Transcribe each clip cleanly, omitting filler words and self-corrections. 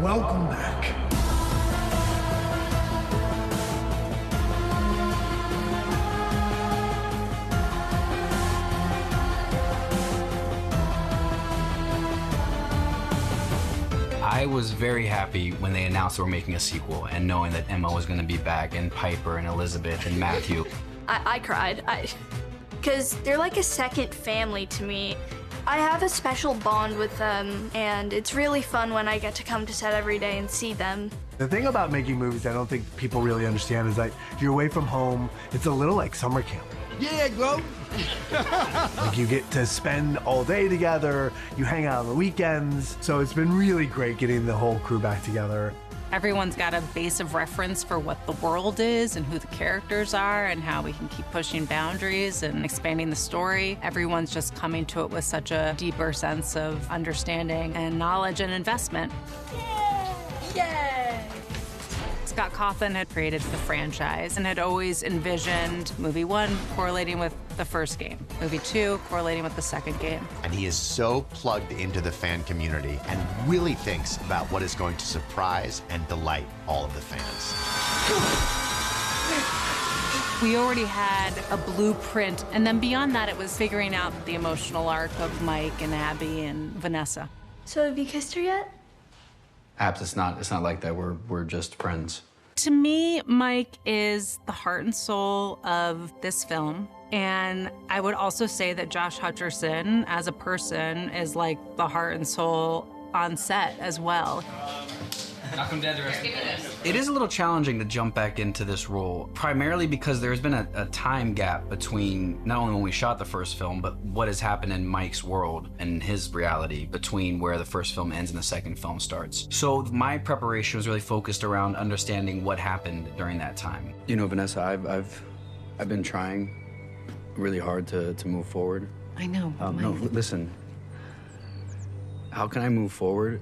Welcome back. I was very happy when they announced they were making a sequel and knowing that Emma was going to be back and Piper and Elizabeth and Matthew. I cried. Because they're like a second family to me. I have a special bond with them, and it's really fun when I get to come to set every day and see them. The thing about making movies I don't think people really understand is that you're away from home. It's a little like summer camp. Yeah, Glo. Like you get to spend all day together, you hang out on the weekends. So it's been really great getting the whole crew back together. Everyone's got a base of reference for what the world is and who the characters are and how we can keep pushing boundaries and expanding the story. Everyone's just coming to it with such a deeper sense of understanding and knowledge and investment. Yay! Scott Cawthon had created the franchise and had always envisioned movie 1 correlating with the first game, movie 2 correlating with the second game. And he is so plugged into the fan community and really thinks about what is going to surprise and delight all of the fans. We already had a blueprint, and then beyond that, it was figuring out the emotional arc of Mike and Abby and Vanessa. So have you kissed her yet? Abs, it's not like that. We're just friends. To me, Mike is the heart and soul of this film. And I would also say that Josh Hutcherson, as a person, is like the heart and soul on set as well. It is a little challenging to jump back into this role, primarily because there's been a time gap between not only when we shot the first film, but what has happened in Mike's world and his reality between where the first film ends and the second film starts. So my preparation was really focused around understanding what happened during that time. You know, Vanessa, I've been trying really hard to move forward. I know. No, listen. How can I move forward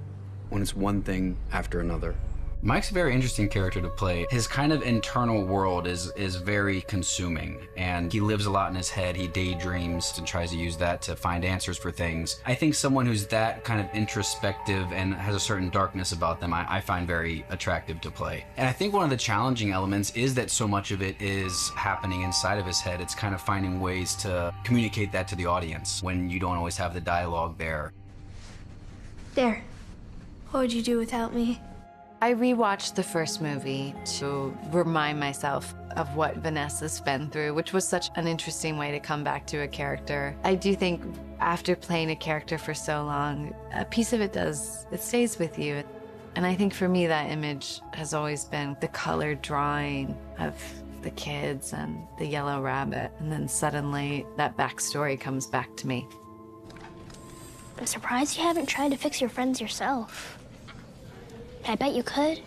when it's one thing after another? Mike's a very interesting character to play. His kind of internal world is very consuming, and he lives a lot in his head. He daydreams and tries to use that to find answers for things. I think someone who's that kind of introspective and has a certain darkness about them, I find very attractive to play. And I think one of the challenging elements is that so much of it is happening inside of his head. It's kind of finding ways to communicate that to the audience when you don't always have the dialogue there. There. What would you do without me? I rewatched the first movie to remind myself of what Vanessa's been through, which was such an interesting way to come back to a character. I do think after playing a character for so long, a piece of it stays with you. And I think for me, that image has always been the colored drawing of the kids and the yellow rabbit. And then suddenly that backstory comes back to me. I'm surprised you haven't tried to fix your friends yourself. I bet you could.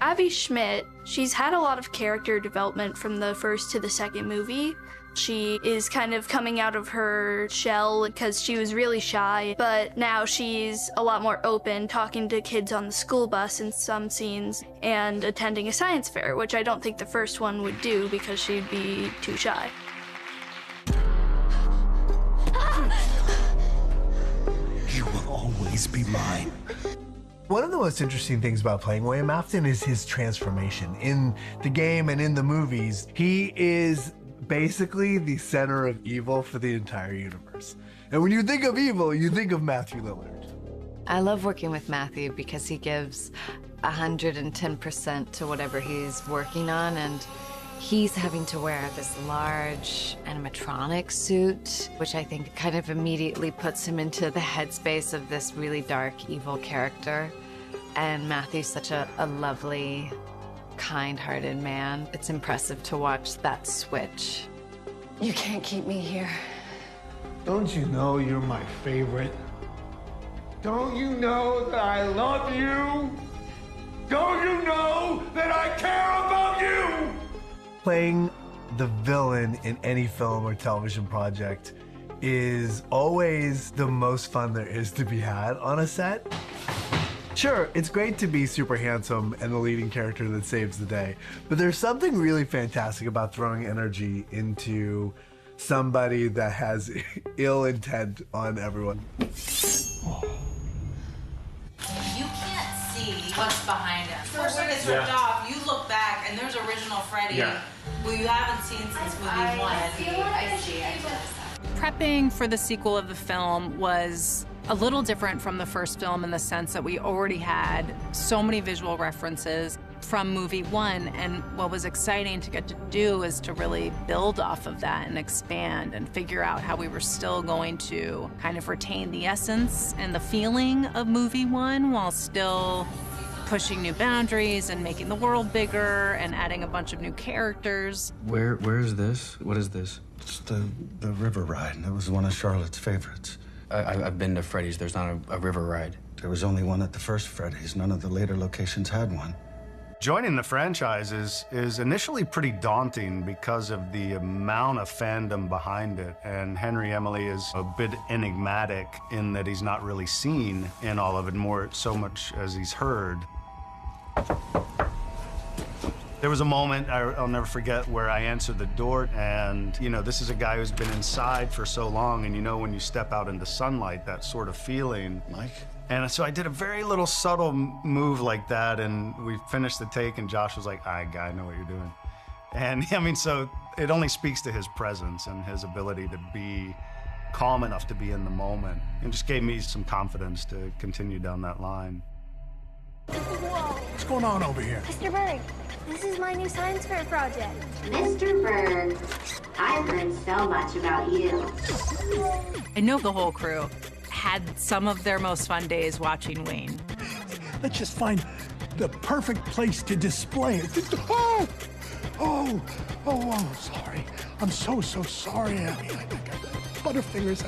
Abby Schmidt, she's had a lot of character development from the first to the second movie. She is kind of coming out of her shell because she was really shy, but now she's a lot more open, talking to kids on the school bus in some scenes and attending a science fair, which I don't think the first one would do because she'd be too shy. You will always be mine. One of the most interesting things about playing William Afton is his transformation. In the game and in the movies, he is basically the center of evil for the entire universe. And when you think of evil, you think of Matthew Lillard. I love working with Matthew because he gives 110% to whatever he's working on, and he's having to wear this large animatronic suit, which I think kind of immediately puts him into the headspace of this really dark, evil character. And Matthew's such a lovely, kind-hearted man. It's impressive to watch that switch. You can't keep me here. Don't you know you're my favorite? Don't you know that I love you? Don't you know that I care about you? Playing the villain in any film or television project is always the most fun there is to be had on a set. Sure, it's great to be super handsome and the leading character that saves the day, but there's something really fantastic about throwing energy into somebody that has ill intent on everyone. You see what's behind him. First when it's ripped off, you look back and there's original Freddy, who you haven't seen since movie 1. I see. Prepping for the sequel of the film was a little different from the first film in the sense that we already had so many visual references from movie 1, and what was exciting to get to do is to really build off of that and expand and figure out how we were still going to kind of retain the essence and the feeling of movie 1 while still pushing new boundaries and making the world bigger and adding a bunch of new characters. Where is this? What is this? It's the river ride. That was one of Charlotte's favorites. I've been to Freddy's. There's not a river ride. There was only one at the first Freddy's. None of the later locations had one. Joining the franchise is initially pretty daunting because of the amount of fandom behind it. And Henry Emily is a bit enigmatic in that he's not really seen in all of it, more so much as he's heard. There was a moment I'll never forget where I answered the door, and you know, this is a guy who's been inside for so long, and you know when you step out into sunlight, that sort of feeling. Mike? And so I did a very little subtle move like that, and we finished the take, and Josh was like, "All right, guy, I know what you're doing." And I mean, so it only speaks to his presence and his ability to be calm enough to be in the moment, and just gave me some confidence to continue down that line. What's going on over here? Mr. Berg, this is my new science fair project. Mr. Berg, I've heard so much about you. I know the whole crew had some of their most fun days watching Wayne. Let's just find the perfect place to display it. Oh, sorry. I'm so sorry, Abby. I got butterfingers.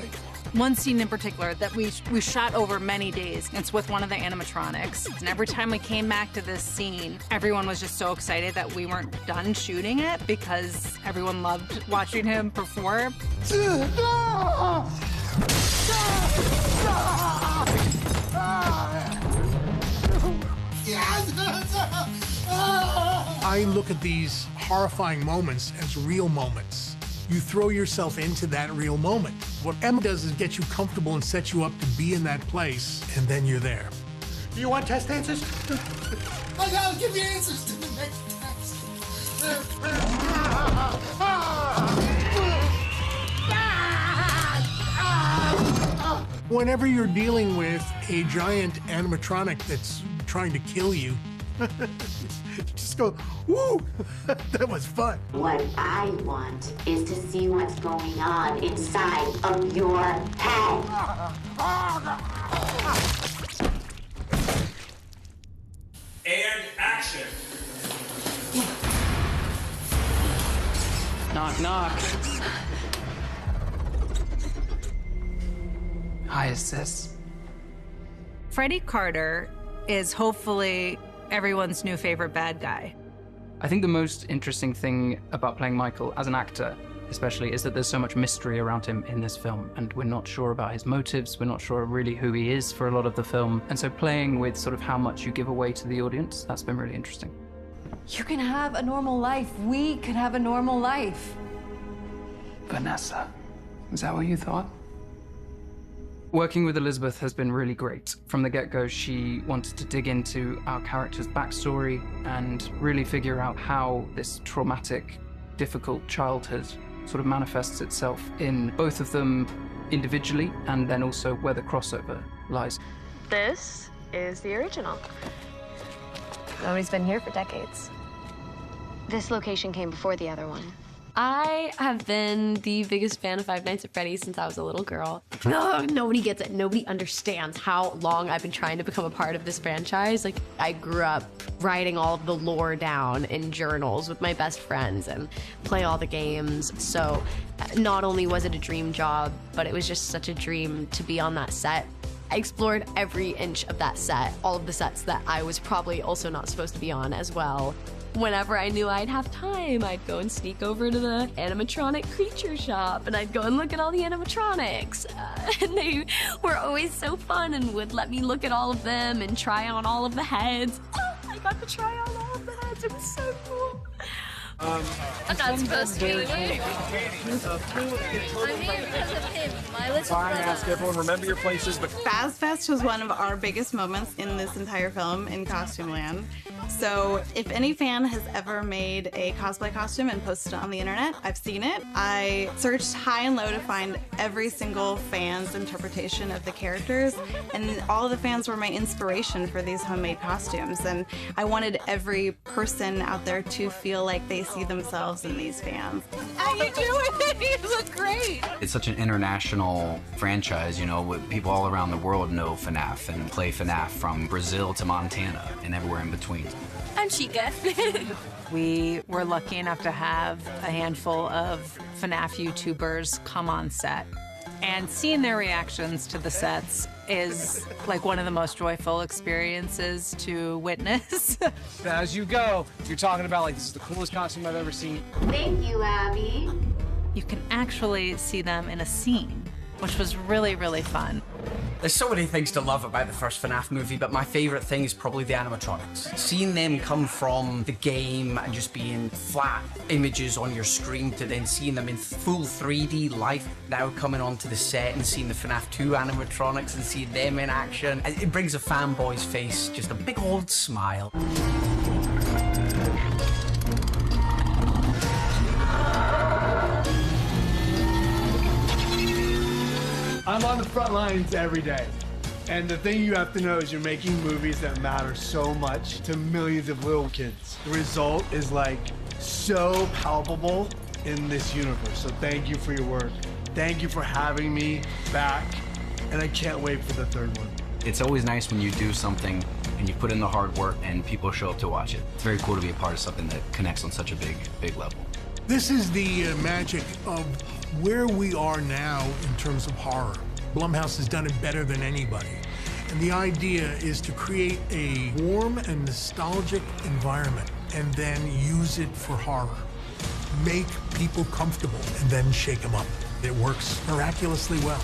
One scene in particular that we shot over many days. It's with one of the animatronics. And every time we came back to this scene, everyone was just so excited that we weren't done shooting it because everyone loved watching him perform. I look at these horrifying moments as real moments. You throw yourself into that real moment. What Emma does is get you comfortable and set you up to be in that place, and then you're there. You want test answers? I gotta give you answers to the next test. Whenever you're dealing with a giant animatronic that's trying to kill you, just go, woo, that was fun. What I want is to see what's going on inside of your head. And action. Knock, knock. Hi, sis. Freddy Carter is hopefully everyone's new favorite bad guy. I think the most interesting thing about playing Michael as an actor, especially, is that there's so much mystery around him in this film, and we're not sure about his motives, we're not sure really who he is for a lot of the film, and so playing with sort of how much you give away to the audience, that's been really interesting. You can have a normal life. We can have a normal life. Vanessa, is that what you thought? Working with Elizabeth has been really great. From the get-go, she wanted to dig into our character's backstory and really figure out how this traumatic, difficult childhood sort of manifests itself in both of them individually, and then also where the crossover lies. This is the original. Nobody's been here for decades. This location came before the other one. I have been the biggest fan of Five Nights at Freddy's since I was a little girl. Oh, nobody gets it. Nobody understands how long I've been trying to become a part of this franchise. Like, I grew up writing all of the lore down in journals with my best friends and play all the games. So not only was it a dream job, but it was just such a dream to be on that set. I explored every inch of that set, all of the sets that I was probably also not supposed to be on as well. Whenever I knew I'd have time, I'd go and sneak over to the animatronic creature shop, and I'd go and look at all the animatronics. And they were always so fun and would let me look at all of them and try on all of the heads. Oh, I got to try on all of the heads. It was so cool. I'm not supposed to be here. I'm here because of him, my little Fine, brother. ask everyone, remember your places, but... Faz Fest was one of our biggest moments in this entire film in Costume Land. So if any fan has ever made a cosplay costume and posted it on the internet, I've seen it. I searched high and low to find every single fan's interpretation of the characters, and all of the fans were my inspiration for these homemade costumes. And I wanted every person out there to feel like they see themselves in these fans. How you doing? You look great. It's such an international franchise, you know, people all around the world know Fnaf and play Fnaf from Brazil to Montana and everywhere in between. I'm Chica. We were lucky enough to have a handful of Fnaf YouTubers come on set. And seeing their reactions to the sets is like one of the most joyful experiences to witness. As you go, you're talking about like, this is the coolest costume I've ever seen. Thank you, Abby. You can actually see them in a scene, which was really, really fun. There's so many things to love about the first FNAF movie, but my favorite thing is probably the animatronics. Seeing them come from the game and just being flat images on your screen to then seeing them in full 3D life, now coming onto the set and seeing the FNAF 2 animatronics and seeing them in action, it brings a fanboy's face just a big old smile. I'm on the front lines every day. And the thing you have to know is you're making movies that matter so much to millions of little kids. The result is like so palpable in this universe. So thank you for your work. Thank you for having me back. And I can't wait for the third one. It's always nice when you do something and you put in the hard work and people show up to watch it. It's very cool to be a part of something that connects on such a big level. This is the magic of where we are now in terms of horror. Blumhouse has done it better than anybody. And the idea is to create a warm and nostalgic environment and then use it for horror. Make people comfortable and then shake them up. It works miraculously well.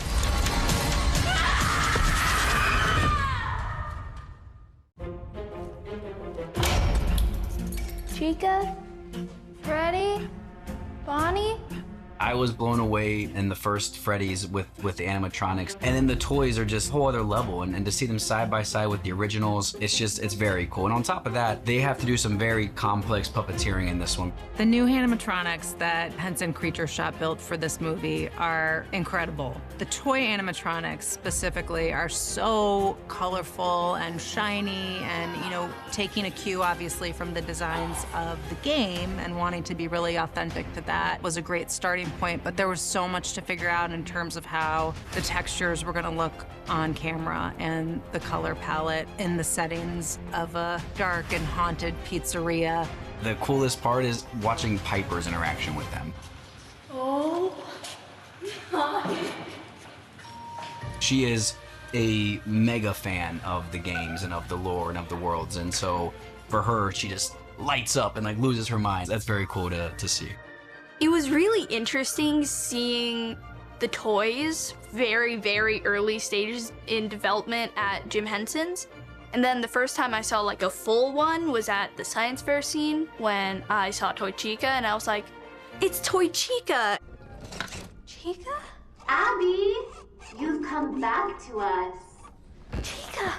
Chica, Freddy, Bonnie. I was blown away in the first Freddy's with the animatronics, and then the toys are just a whole other level, and to see them side by side with the originals, it's very cool. And on top of that, they have to do some very complex puppeteering in this one. The new animatronics that Henson Creature Shop built for this movie are incredible. The toy animatronics specifically are so colorful and shiny, and, you know, taking a cue obviously from the designs of the game and wanting to be really authentic to that was a great starting point, but there was so much to figure out in terms of how the textures were going to look on camera and the color palette in the settings of a dark and haunted pizzeria. The coolest part is watching Piper's interaction with them. Oh my. She is a mega fan of the games and of the lore and of the worlds, and so for her, she just lights up and like loses her mind. That's very cool to see. It was really interesting seeing the toys very early stages in development at Jim Henson's. And then the first time I saw like a full one was at the science fair scene when I saw Toy Chica, and I was like, it's Toy Chica. Chica? Abby, you've come back to us. Chica.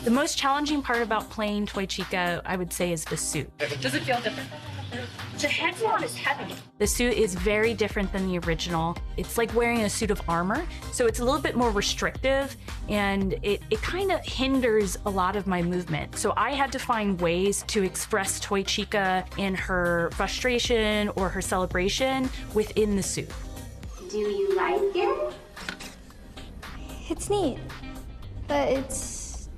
The most challenging part about playing Toy Chica, I would say, is the suit. Does it feel different? The headphone is heavy. The suit is very different than the original. It's like wearing a suit of armor, so it's a little bit more restrictive, and it kind of hinders a lot of my movement. So I had to find ways to express Toy Chica in her frustration or her celebration within the suit. Do you like it? It's neat, but it's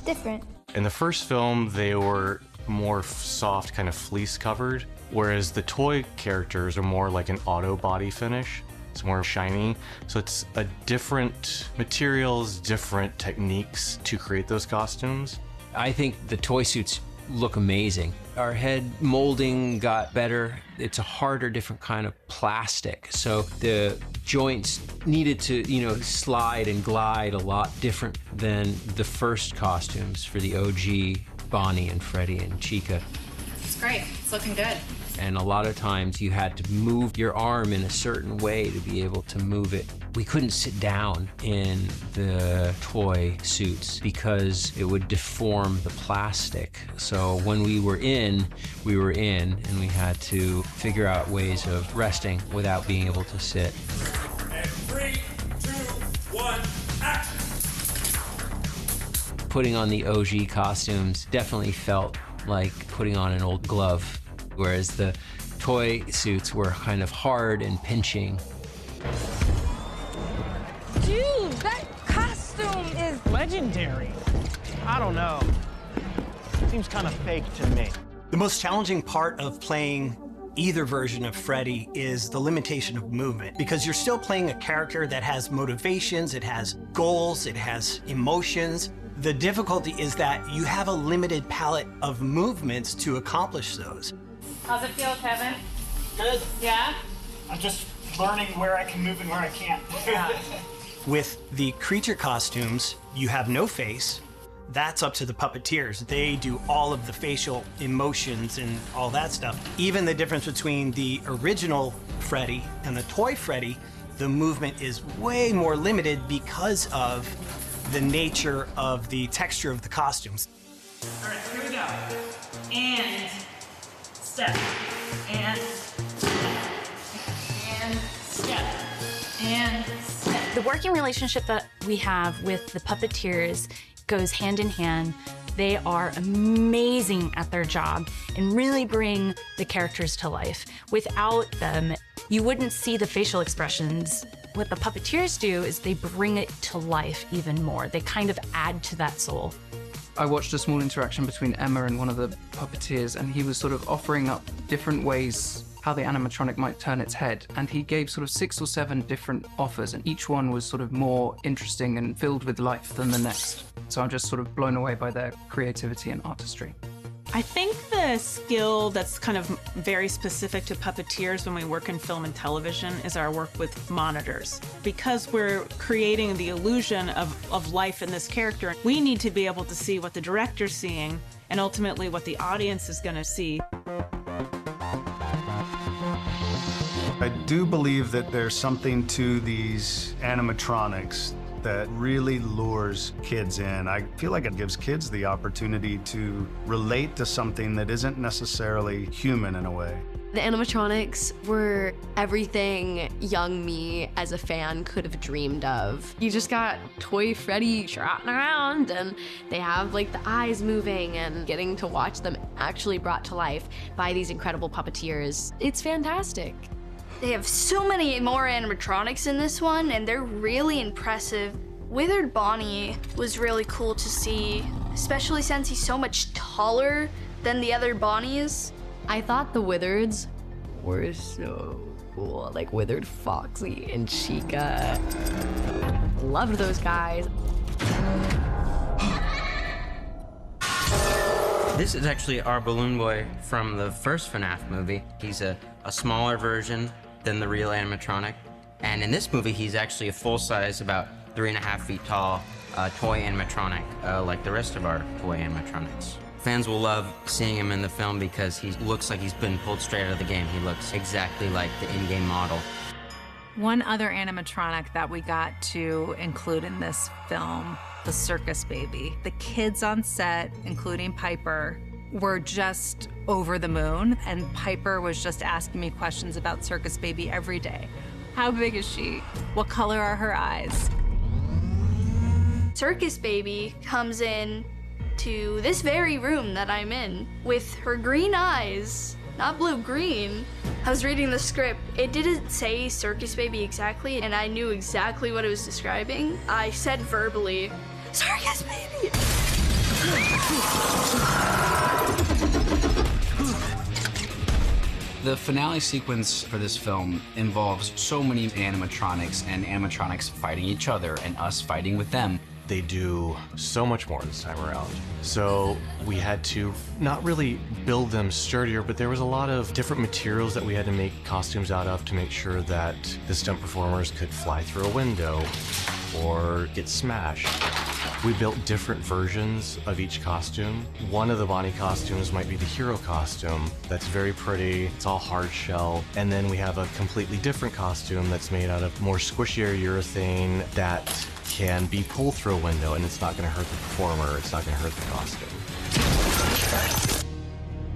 different. In the first film, they were more soft, kind of fleece covered, whereas the toy characters are more like an auto body finish. It's more shiny. So it's a different materials, different techniques to create those costumes. I think the toy suits look amazing. Our head molding got better. It's a harder, different kind of plastic. So the joints needed to, you know, slide and glide a lot different than the first costumes for the OG Bonnie and Freddy and Chica. It's great. It's looking good. And a lot of times you had to move your arm in a certain way to be able to move it. We couldn't sit down in the toy suits because it would deform the plastic. So when we were in, and we had to figure out ways of resting without being able to sit. And 3, 2, 1, action! Putting on the OG costumes definitely felt like putting on an old glove, whereas the toy suits were kind of hard and pinching. Dude, that costume is legendary. I don't know. Seems kind of fake to me. The most challenging part of playing either version of Freddy is the limitation of movement, because you're still playing a character that has motivations, it has goals, it has emotions. The difficulty is that you have a limited palette of movements to accomplish those. How's it feel, Kevin? Good. Yeah? I'm just learning where I can move and where I can't. Yeah. With the creature costumes, you have no face. That's up to the puppeteers. They do all of the facial emotions and all that stuff. Even the difference between the original Freddy and the toy Freddy, the movement is way more limited because of the nature of the texture of the costumes. All right, here we go. And step. And step. And step. The working relationship that we have with the puppeteers goes hand in hand. They are amazing at their job and really bring the characters to life. Without them, you wouldn't see the facial expressions. What the puppeteers do is they bring it to life even more. They kind of add to that soul. I watched a small interaction between Emma and one of the puppeteers, and he was sort of offering up different ways how the animatronic might turn its head. And he gave sort of 6 or 7 different offers, and each one was sort of more interesting and filled with life than the next. So I'm just sort of blown away by their creativity and artistry. I think the skill that's kind of very specific to puppeteers when we work in film and television is our work with monitors. Because we're creating the illusion of life in this character, we need to be able to see what the director's seeing and ultimately what the audience is going to see. I do believe that there's something to these animatronics that really lures kids in. I feel like it gives kids the opportunity to relate to something that isn't necessarily human in a way. The animatronics were everything young me as a fan could have dreamed of. You just got toy Freddy trotting around, and they have like the eyes moving, and getting to watch them actually brought to life by these incredible puppeteers. It's fantastic. They have so many more animatronics in this one, and they're really impressive. Withered Bonnie was really cool to see, especially since he's so much taller than the other Bonnies. I thought the Withereds were so cool, like Withered Foxy and Chica. Loved those guys. This is actually our balloon boy from the first Fnaf movie. He's a smaller version than the real animatronic. And in this movie, he's actually a full-size, about 3.5 feet tall toy animatronic, like the rest of our toy animatronics. Fans will love seeing him in the film because he looks like he's been pulled straight out of the game. He looks exactly like the in-game model. One other animatronic that we got to include in this film, the circus baby. The kids on set, including Piper, were just over the moon, and Piper was just asking me questions about Circus Baby every day. How big is she? What color are her eyes? Circus Baby comes in to this very room that I'm in with her green eyes, not blue-green. I was reading the script. It didn't say Circus Baby exactly, and I knew exactly what it was describing. I said verbally, "Circus Baby!" The finale sequence for this film involves so many animatronics and animatronics fighting each other and us fighting with them. They do so much more this time around. So we had to not really build them sturdier, but there was a lot of different materials that we had to make costumes out of to make sure that the stunt performers could fly through a window or get smashed. We built different versions of each costume. One of the Bonnie costumes might be the hero costume. That's very pretty, it's all hard shell. And then we have a completely different costume that's made out of more squishier urethane that can be pulled through a window, and it's not gonna hurt the performer, it's not gonna hurt the costume.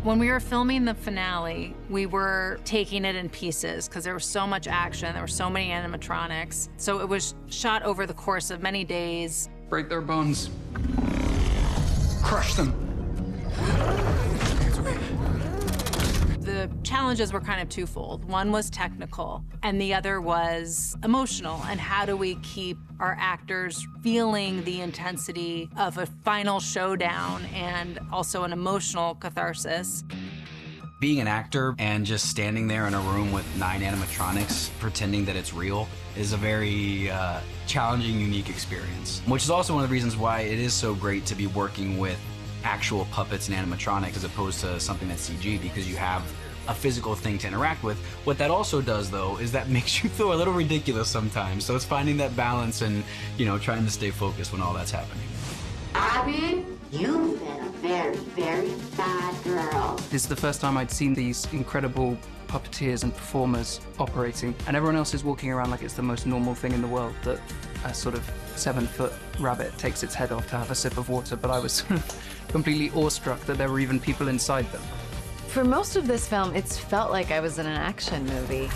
When we were filming the finale, we were taking it in pieces because there was so much action, there were so many animatronics. So it was shot over the course of many days. Break their bones. Crush them. The challenges were kind of twofold. One was technical, and the other was emotional. And how do we keep our actors feeling the intensity of a final showdown and also an emotional catharsis? Being an actor and just standing there in a room with 9 animatronics pretending that it's real is a very challenging, unique experience. Which is also one of the reasons why it is so great to be working with actual puppets and animatronics as opposed to something that's CG, because you have a physical thing to interact with. What that also does, though, is that makes you feel a little ridiculous sometimes. So it's finding that balance and, you know, trying to stay focused when all that's happening. Abby, you've been a very, very bad girl. This is the first time I'd seen these incredible puppeteers and performers operating, and everyone else is walking around like it's the most normal thing in the world, that a sort of 7-foot rabbit takes its head off to have a sip of water, but I was completely awestruck that there were even people inside them. For most of this film, it's felt like I was in an action movie,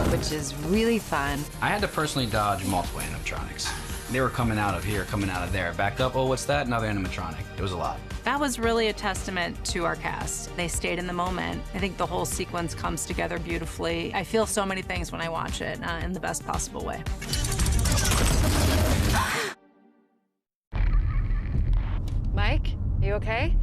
which is really fun. I had to personally dodge multiple animatronics. They were coming out of here, coming out of there. Back up, oh, what's that? Another animatronic. It was a lot. That was really a testament to our cast. They stayed in the moment. I think the whole sequence comes together beautifully. I feel so many things when I watch it in the best possible way. Mike, you okay?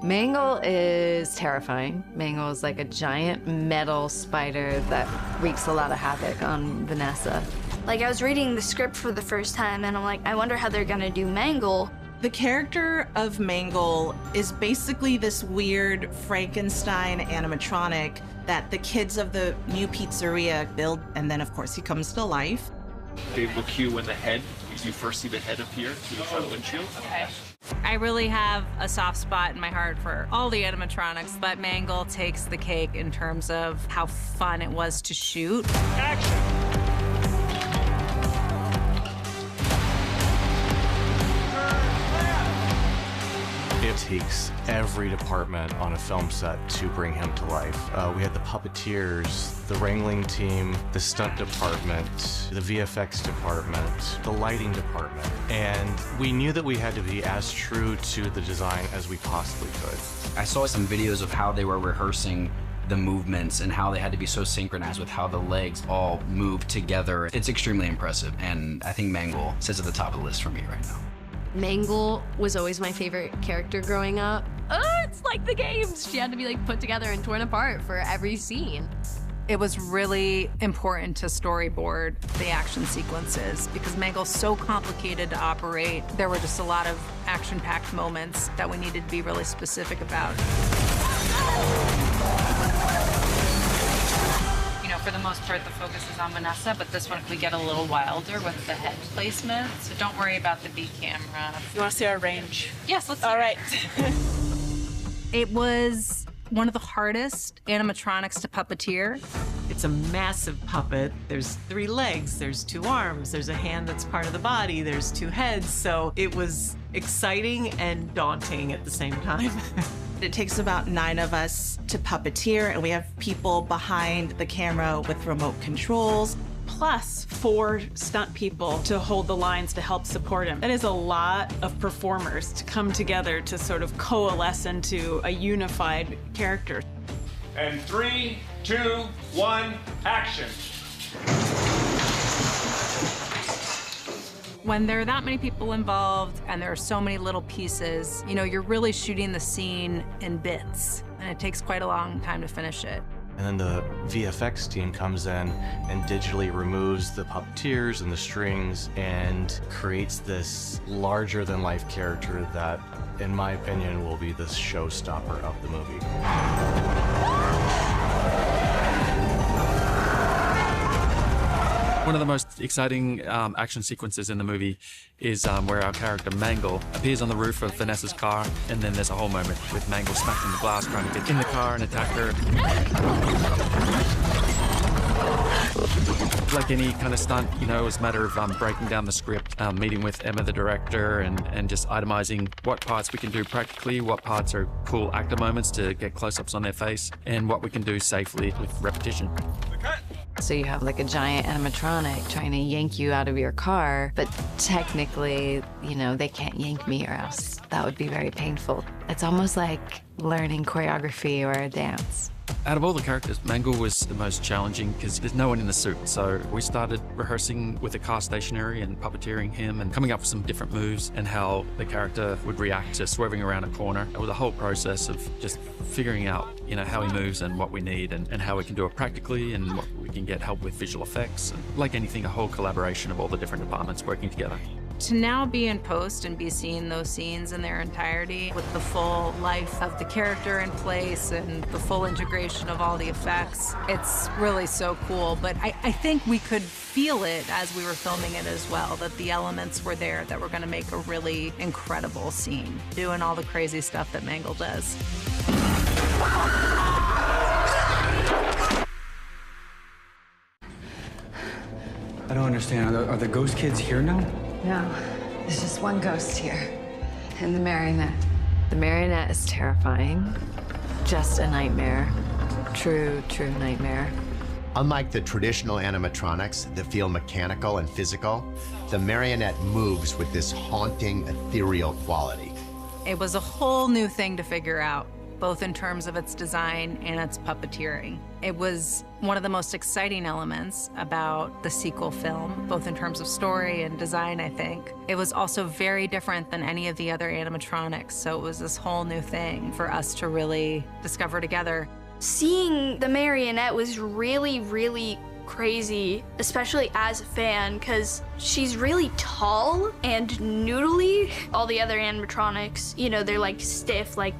Mangle is terrifying. Mangle is like a giant metal spider that wreaks a lot of havoc on Vanessa. Like, I was reading the script for the first time, and I'm like, I wonder how they're gonna do Mangle. The character of Mangle is basically this weird Frankenstein animatronic that the kids of the new pizzeria build, and then of course he comes to life. They will cue when the head, you first see the head appear through the front windshield. Okay. I really have a soft spot in my heart for all the animatronics, but Mangle takes the cake in terms of how fun it was to shoot. Action! It takes every department on a film set to bring him to life. We had the puppeteers, the wrangling team, the stunt department, the VFX department, the lighting department, and we knew that we had to be as true to the design as we possibly could. I saw some videos of how they were rehearsing the movements and how they had to be so synchronized with how the legs all move together. It's extremely impressive, and I think Mangle sits at the top of the list for me right now. Mangle was always my favorite character growing up. It's like the games. She had to be like put together and torn apart for every scene. It was really important to storyboard the action sequences because Mangle's so complicated to operate. There were just a lot of action-packed moments that we needed to be really specific about. You know, for the most part, the focus is on Vanessa, but this one could get a little wilder with the head placement. So don't worry about the B camera. You want to see our range? Yes, let's see. All right. It was one of the hardest animatronics to puppeteer. It's a massive puppet. There's 3 legs, there's 2 arms, there's a hand that's part of the body, there's 2 heads. So it was exciting and daunting at the same time. It takes about 9 of us to puppeteer, and we have people behind the camera with remote controls, plus 4 stunt people to hold the lines to help support him. That is a lot of performers to come together to sort of coalesce into a unified character. And 3, 2, 1, action. When there are that many people involved and there are so many little pieces, you know, you're really shooting the scene in bits, and it takes quite a long time to finish it. And then the VFX team comes in and digitally removes the puppeteers and the strings and creates this larger-than-life character that, in my opinion, will be the showstopper of the movie. One of the most exciting action sequences in the movie is where our character Mangle appears on the roof of Vanessa's car, and then there's a whole moment with Mangle smashing the glass, trying to get in the car and attack her. Like any kind of stunt, you know, it's a matter of breaking down the script, meeting with Emma, the director, and just itemizing what parts we can do practically, what parts are cool actor moments to get close-ups on their face, and what we can do safely with repetition. So you have like a giant animatronic trying to yank you out of your car, but technically, you know, they can't yank me or else that would be very painful. It's almost like learning choreography or a dance. Out of all the characters, Mangle was the most challenging because there's no one in the suit. So we started rehearsing with the car stationary and puppeteering him and coming up with some different moves and how the character would react to swerving around a corner. It was a whole process of just figuring out, you know, how he moves and what we need and how we can do it practically and what we can get help with visual effects. And like anything, a whole collaboration of all the different departments working together. To now be in post and be seeing those scenes in their entirety with the full life of the character in place and the full integration of all the effects, it's really so cool. But I think we could feel it as we were filming it as well, that the elements were there that were gonna make a really incredible scene, doing all the crazy stuff that Mangle does. I don't understand. Are the ghost kids here now? No, there's just one ghost here, and the Marionette. The Marionette is terrifying. Just a nightmare. True nightmare. Unlike the traditional animatronics that feel mechanical and physical, the Marionette moves with this haunting, ethereal quality. It was a whole new thing to figure out, both in terms of its design and its puppeteering. It was one of the most exciting elements about the sequel film, both in terms of story and design, I think. It was also very different than any of the other animatronics, so it was this whole new thing for us to really discover together. Seeing the Marionette was really crazy, especially as a fan, because she's really tall and noodly. All the other animatronics, you know, they're like stiff, like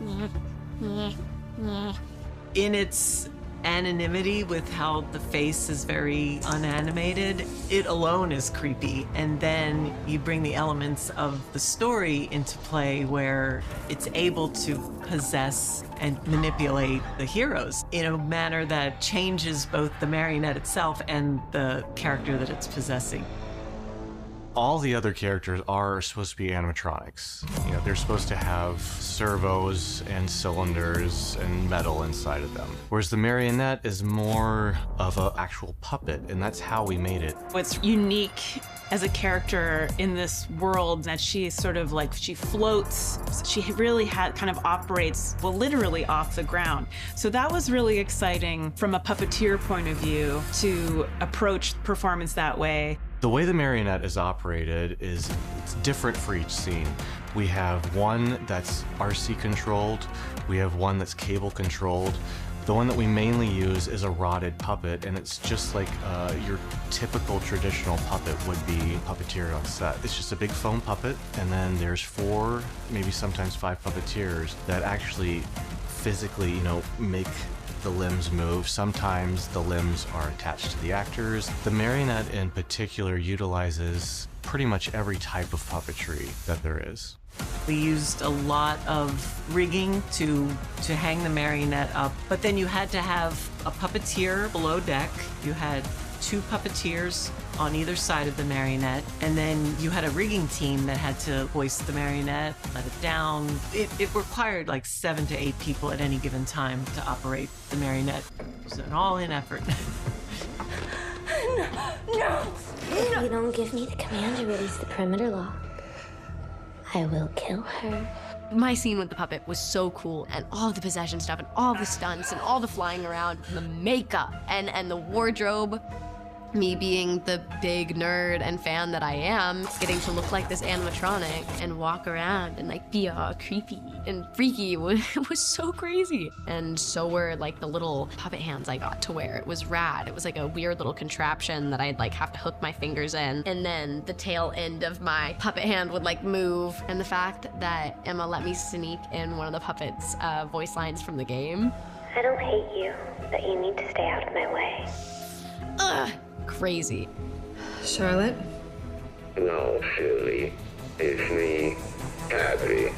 In its anonymity with how the face is very unanimated, it alone is creepy. And then you bring the elements of the story into play where it's able to possess and manipulate the heroes in a manner that changes both the marionette itself and the character that it's possessing. All the other characters are supposed to be animatronics. You know, they're supposed to have servos and cylinders and metal inside of them. Whereas the marionette is more of an actual puppet, and that's how we made it. What's unique as a character in this world that she sort of like, she floats. She really kind of operates, well, literally off the ground. So that was really exciting from a puppeteer point of view to approach performance that way. The way the marionette is operated is it's different for each scene. We have one that's RC controlled, we have one that's cable controlled. The one that we mainly use is a rotted puppet, and it's just like your typical traditional puppet would be puppeteered on set. It's just a big foam puppet, and then there's 4, maybe sometimes 5 puppeteers that actually physically, you know, make the limbs move. Sometimes the limbs are attached to the actors. The marionette in particular utilizes pretty much every type of puppetry that there is. We used a lot of rigging to hang the marionette up, but then you had to have a puppeteer below deck. You had 2 puppeteers on either side of the marionette, and then you had a rigging team that had to hoist the marionette, let it down. It required like 7 to 8 people at any given time to operate the marionette. It was an all-in effort. No! If you don't give me the command to release the perimeter lock, I will kill her. My scene with the puppet was so cool, and all the possession stuff, and all the stunts, and all the flying around, and the makeup, and the wardrobe. Me being the big nerd and fan that I am, getting to look like this animatronic and walk around and like be all creepy and freaky was so crazy. And so were like the little puppet hands I got to wear. It was rad. It was like a weird little contraption that I'd like have to hook my fingers in, and then the tail end of my puppet hand would like move. And the fact that Emma let me sneak in one of the puppet's voice lines from the game. I don't hate you, but you need to stay out of my way. Ugh. Crazy. Charlotte? No, silly. It's me, Abby.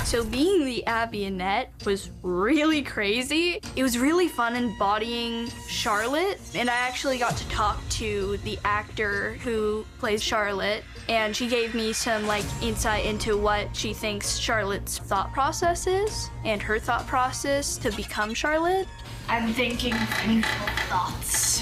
So being the Abby-Annette was really crazy. It was really fun embodying Charlotte, and I actually got to talk to the actor who plays Charlotte, and she gave me some like insight into what she thinks Charlotte's thought process is, and her thought process to become Charlotte. I'm thinking painful thoughts.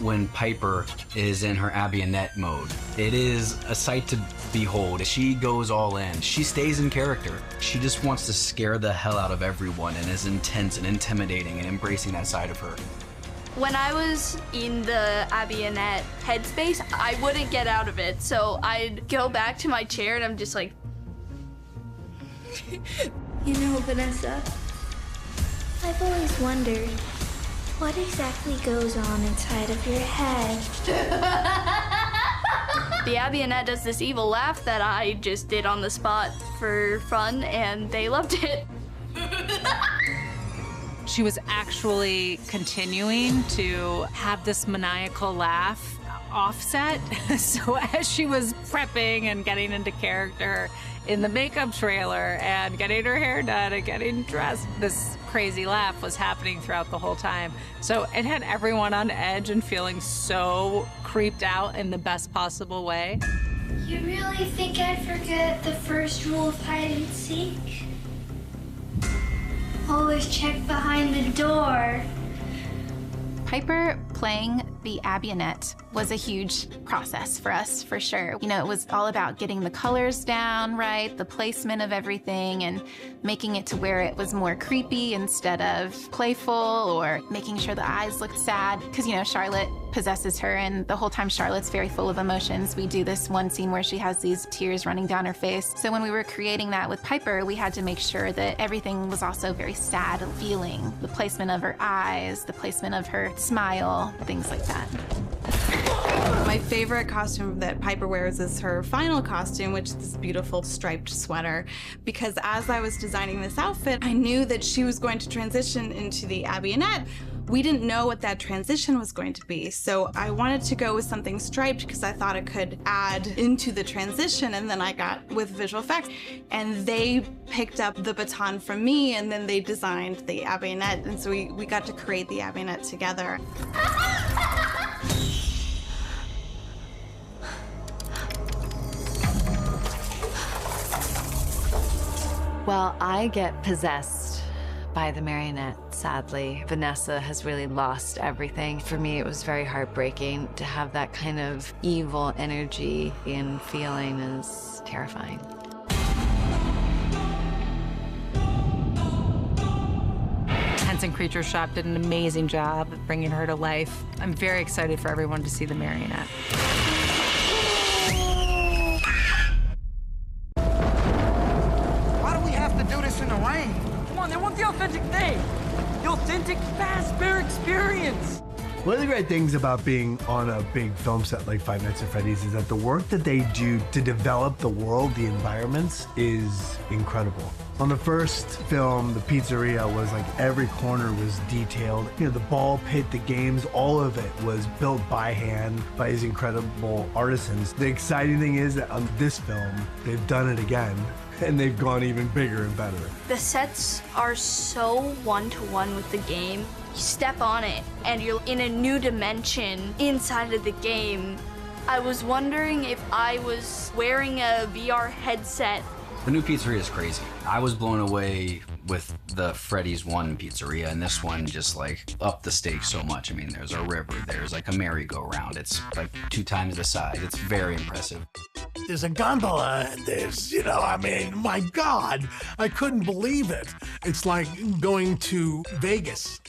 When Piper is in her Abby-Annette mode, it is a sight to behold. She goes all in. She stays in character. She just wants to scare the hell out of everyone and is intense and intimidating and embracing that side of her. When I was in the Abby-Annette headspace, I wouldn't get out of it. So I'd go back to my chair and I'm just like, You know, Vanessa, I've always wondered, what exactly goes on inside of your head? The Abby-Annette does this evil laugh that I just did on the spot for fun, and they loved it. She was actually continuing to have this maniacal laugh offset. So as she was prepping and getting into character in the makeup trailer and getting her hair done and getting dressed, this crazy laugh was happening throughout the whole time. So it had everyone on edge and feeling so creeped out in the best possible way. You really think I'd forget the first rule of hide and seek? Always check behind the door. Piper playing the Abby-Annette was a huge process for us, for sure. You know, it was all about getting the colors down right, the placement of everything, and making it to where it was more creepy instead of playful, or making sure the eyes looked sad. Because, you know, Charlotte possesses her, and the whole time Charlotte's very full of emotions. We do this one scene where she has these tears running down her face. So when we were creating that with Piper, we had to make sure that everything was also very sad feeling. The placement of her eyes, the placement of her smile, things like that. My favorite costume that Piper wears is her final costume, which is this beautiful striped sweater. Because as I was designing this outfit, I knew that she was going to transition into the Abby-Annette. We didn't know what that transition was going to be, so I wanted to go with something striped because I thought it could add into the transition, and then I got with visual effects, and they picked up the baton from me, and then they designed the Abby-Annette, and so we got to create the Abby-Annette together. Well, I get possessed by the Marionette, sadly. Vanessa has really lost everything. For me, it was very heartbreaking to have that kind of evil energy and feeling is terrifying. Henson Creature Shop did an amazing job of bringing her to life. I'm very excited for everyone to see the Marionette. Why do we have to do this in the rain? Come on, they want the authentic thing. The authentic Fazbear experience. One of the great things about being on a big film set like Five Nights at Freddy's is that the work that they do to develop the world, the environments, is incredible. On the first film, the pizzeria was like every corner was detailed. You know, the ball pit, the games, all of it was built by hand by these incredible artisans. The exciting thing is that on this film, they've done it again, and they've gone even bigger and better. The sets are so one-to-one with the game. You step on it, and you're in a new dimension inside of the game. I was wondering if I was wearing a VR headset. The new pizzeria is crazy. I was blown away with the Freddy's 1 pizzeria, and this one just like upped the stakes so much. I mean, there's a river, there's like a merry-go-round. It's like 2 times the size. It's very impressive. There's a gondola, and there's, you know, I mean, my God, I couldn't believe it. It's like going to Vegas.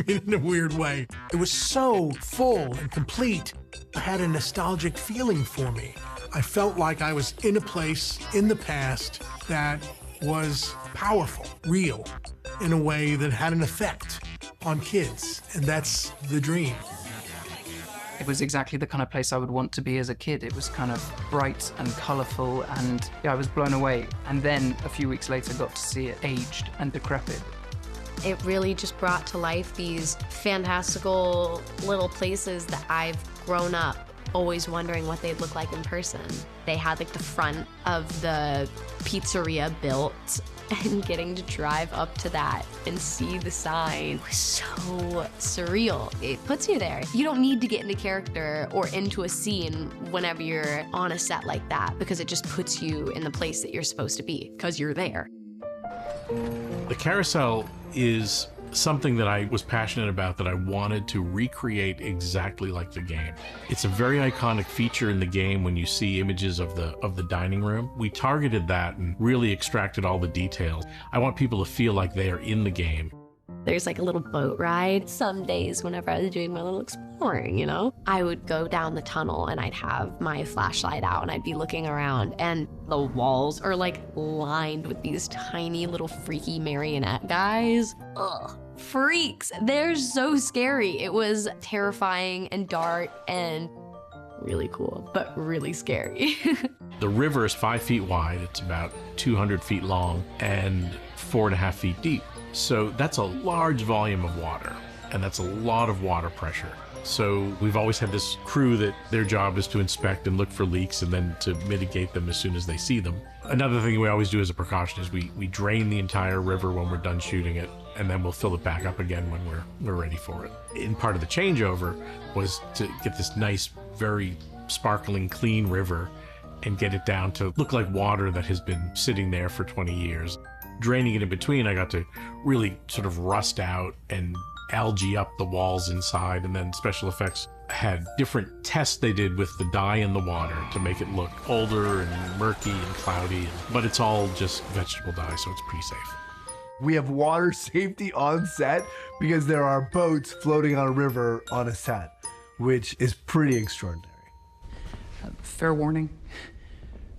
in a weird way. It was so full and complete. It had a nostalgic feeling for me. I felt like I was in a place in the past that was powerful, real, in a way that had an effect on kids, and that's the dream. It was exactly the kind of place I would want to be as a kid. It was kind of bright and colourful, and yeah, I was blown away. And then a few weeks later got to see it aged and decrepit. It really just brought to life these fantastical little places that I've grown up always wondering what they'd look like in person. They had like the front of the pizzeria built, and getting to drive up to that and see the sign was so surreal. It puts you there. You don't need to get into character or into a scene whenever you're on a set like that, because it just puts you in the place that you're supposed to be, because you're there. The carousel is something that I was passionate about, that I wanted to recreate exactly like the game. It's a very iconic feature in the game when you see images of the dining room. We targeted that and really extracted all the details. I want people to feel like they are in the game. There's like a little boat ride. Some days whenever I was doing my little exploring, you know, I would go down the tunnel and I'd have my flashlight out and I'd be looking around, and the walls are like lined with these tiny little freaky marionette guys. Ugh, freaks. They're so scary. It was terrifying and dark and really cool, but really scary. The river is 5 feet wide. It's about 200 feet long and 4.5 feet deep. So that's a large volume of water, and that's a lot of water pressure. So we've always had this crew that their job is to inspect and look for leaks and then to mitigate them as soon as they see them. Another thing we always do as a precaution is we drain the entire river when we're done shooting it, and then we'll fill it back up again when we're ready for it. And part of the changeover was to get this nice, very sparkling, clean river and get it down to look like water that has been sitting there for 20 years. Draining it in between, I got to really sort of rust out and algae up the walls inside, and then special effects had different tests they did with the dye in the water to make it look older and murky and cloudy, but it's all just vegetable dye, so it's pretty safe. We have water safety on set because there are boats floating on a river on a set, which is pretty extraordinary. Fair warning,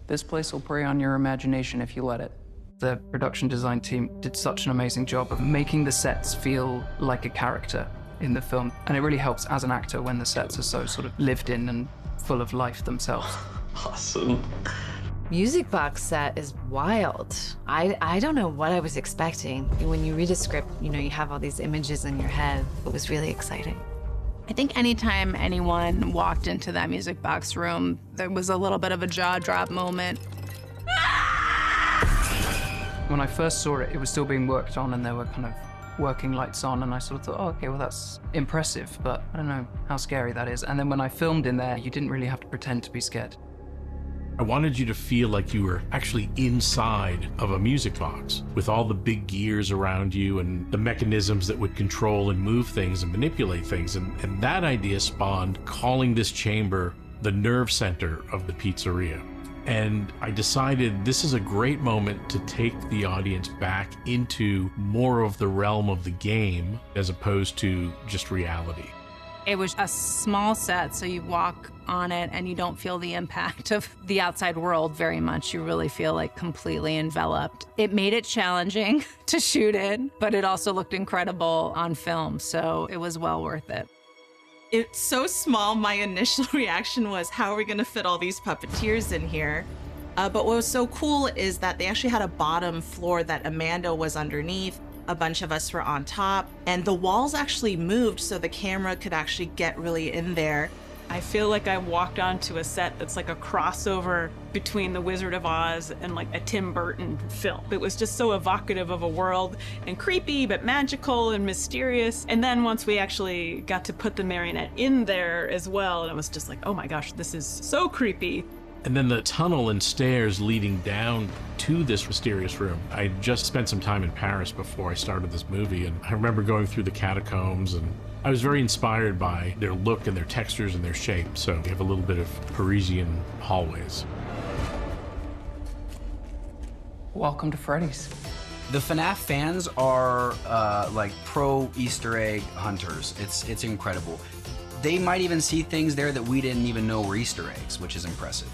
this place will prey on your imagination if you let it. The production design team did such an amazing job of making the sets feel like a character in the film. And it really helps as an actor when the sets are so sort of lived in and full of life themselves. Awesome. Music box set is wild. I don't know what I was expecting. When you read a script, you know, you have all these images in your head. It was really exciting. I think anytime anyone walked into that music box room, there was a little bit of a jaw drop moment. When I first saw it, it was still being worked on and there were kind of working lights on, and I sort of thought, oh, okay, well, that's impressive, but I don't know how scary that is. And then when I filmed in there, you didn't really have to pretend to be scared. I wanted you to feel like you were actually inside of a music box with all the big gears around you and the mechanisms that would control and move things and manipulate things. And that idea spawned calling this chamber the nerve center of the pizzeria. And I decided this is a great moment to take the audience back into more of the realm of the game as opposed to just reality. It was a small set, so you walk on it and you don't feel the impact of the outside world very much. You really feel like completely enveloped. It made it challenging to shoot in, but it also looked incredible on film, so it was well worth it. It's so small, my initial reaction was, how are we gonna fit all these puppeteers in here? But what was so cool is that they actually had a bottom floor that Amanda was underneath, a bunch of us were on top, and the walls actually moved so the camera could actually get really in there. I feel like I walked onto a set that's like a crossover between The Wizard of Oz and like a Tim Burton film. It was just so evocative of a world and creepy, but magical and mysterious. And then once we actually got to put the marionette in there as well, and it was just like, oh my gosh, this is so creepy. And then the tunnel and stairs leading down to this mysterious room. I just spent some time in Paris before I started this movie, and I remember going through the catacombs, and I was very inspired by their look and their textures and their shape. So we have a little bit of Parisian hallways. Welcome to Freddy's. The Fnaf fans are like pro Easter egg hunters. It's incredible. They might even see things there that we didn't even know were Easter eggs, which is impressive.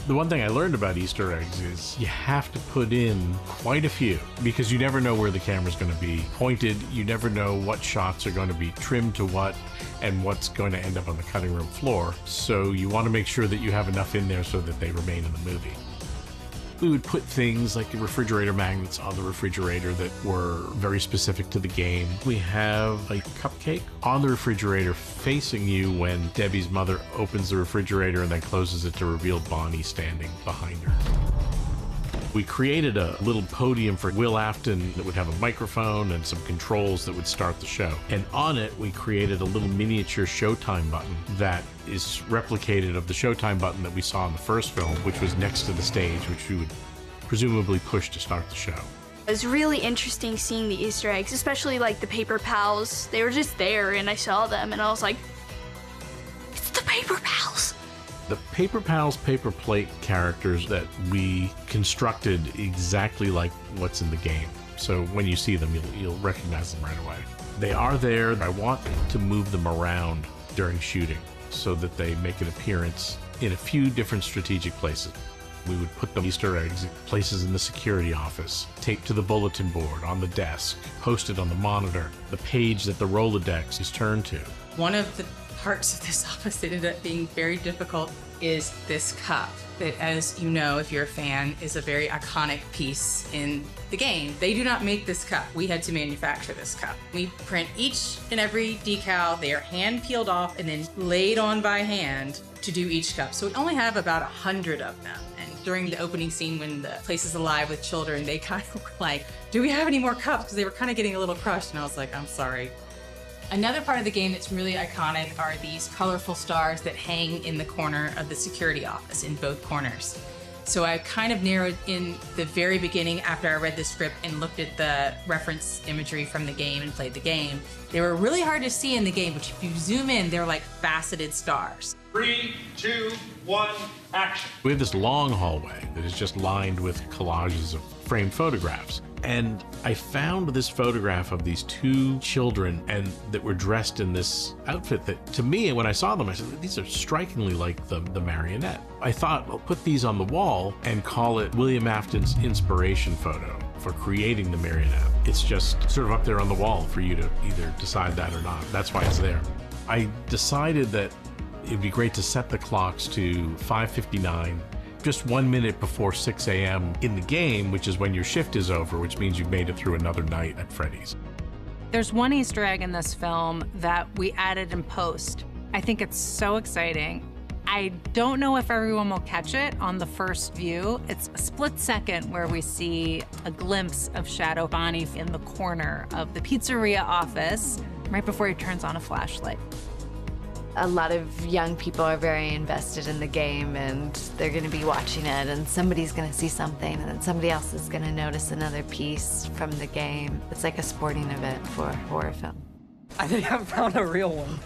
The one thing I learned about Easter eggs is you have to put in quite a few because you never know where the camera's going to be pointed. You never know what shots are going to be trimmed to what and what's going to end up on the cutting room floor. So you want to make sure that you have enough in there so that they remain in the movie. We would put things like refrigerator magnets on the refrigerator that were very specific to the game. We have a cupcake on the refrigerator facing you when Debbie's mother opens the refrigerator and then closes it to reveal Bonnie standing behind her. We created a little podium for Will Afton that would have a microphone and some controls that would start the show. And on it, we created a little miniature Showtime button that is replicated of the Showtime button that we saw in the first film, which was next to the stage, which we would presumably push to start the show. It was really interesting seeing the Easter eggs, especially like the paper pals. They were just there and I saw them and I was like, it's the paper pals. The Paper Pals paper plate characters that we constructed exactly like what's in the game. So when you see them, you'll recognize them right away. They are there. I want to move them around during shooting so that they make an appearance in a few different strategic places. We would put the Easter eggs in places in the security office, taped to the bulletin board, on the desk, posted on the monitor, the page that the Rolodex is turned to. One of the parts of this office that ended up being very difficult is this cup that, as you know, if you're a fan, is a very iconic piece in the game. They do not make this cup. We had to manufacture this cup. We print each and every decal. They are hand peeled off and then laid on by hand to do each cup. So we only have about 100 of them. And during the opening scene when the place is alive with children, they kind of were like, do we have any more cups? Because they were kind of getting a little crushed. And I was like, I'm sorry. Another part of the game that's really iconic are these colorful stars that hang in the corner of the security office in both corners. So I kind of narrowed in the very beginning after I read the script and looked at the reference imagery from the game and played the game. They were really hard to see in the game, but if you zoom in, they're like faceted stars. 3, 2, 1, action. We have this long hallway that is just lined with collages of framed photographs. And I found this photograph of these two children and that were dressed in this outfit that, to me, when I saw them, I said, these are strikingly like the Marionette. I thought, I'll put these on the wall and call it William Afton's inspiration photo for creating the Marionette. It's just sort of up there on the wall for you to either decide that or not. That's why it's there. I decided that it'd be great to set the clocks to 5:59, just 1 minute before 6 a.m. in the game, which is when your shift is over, which means you've made it through another night at Freddy's. There's one Easter egg in this film that we added in post. I think it's so exciting. I don't know if everyone will catch it on the first view. It's a split second where we see a glimpse of Shadow Bonnie in the corner of the pizzeria office right before he turns on a flashlight. A lot of young people are very invested in the game and they're going to be watching it and somebody's going to see something and then somebody else is going to notice another piece from the game. It's like a sporting event for a horror film. I think I found a real one.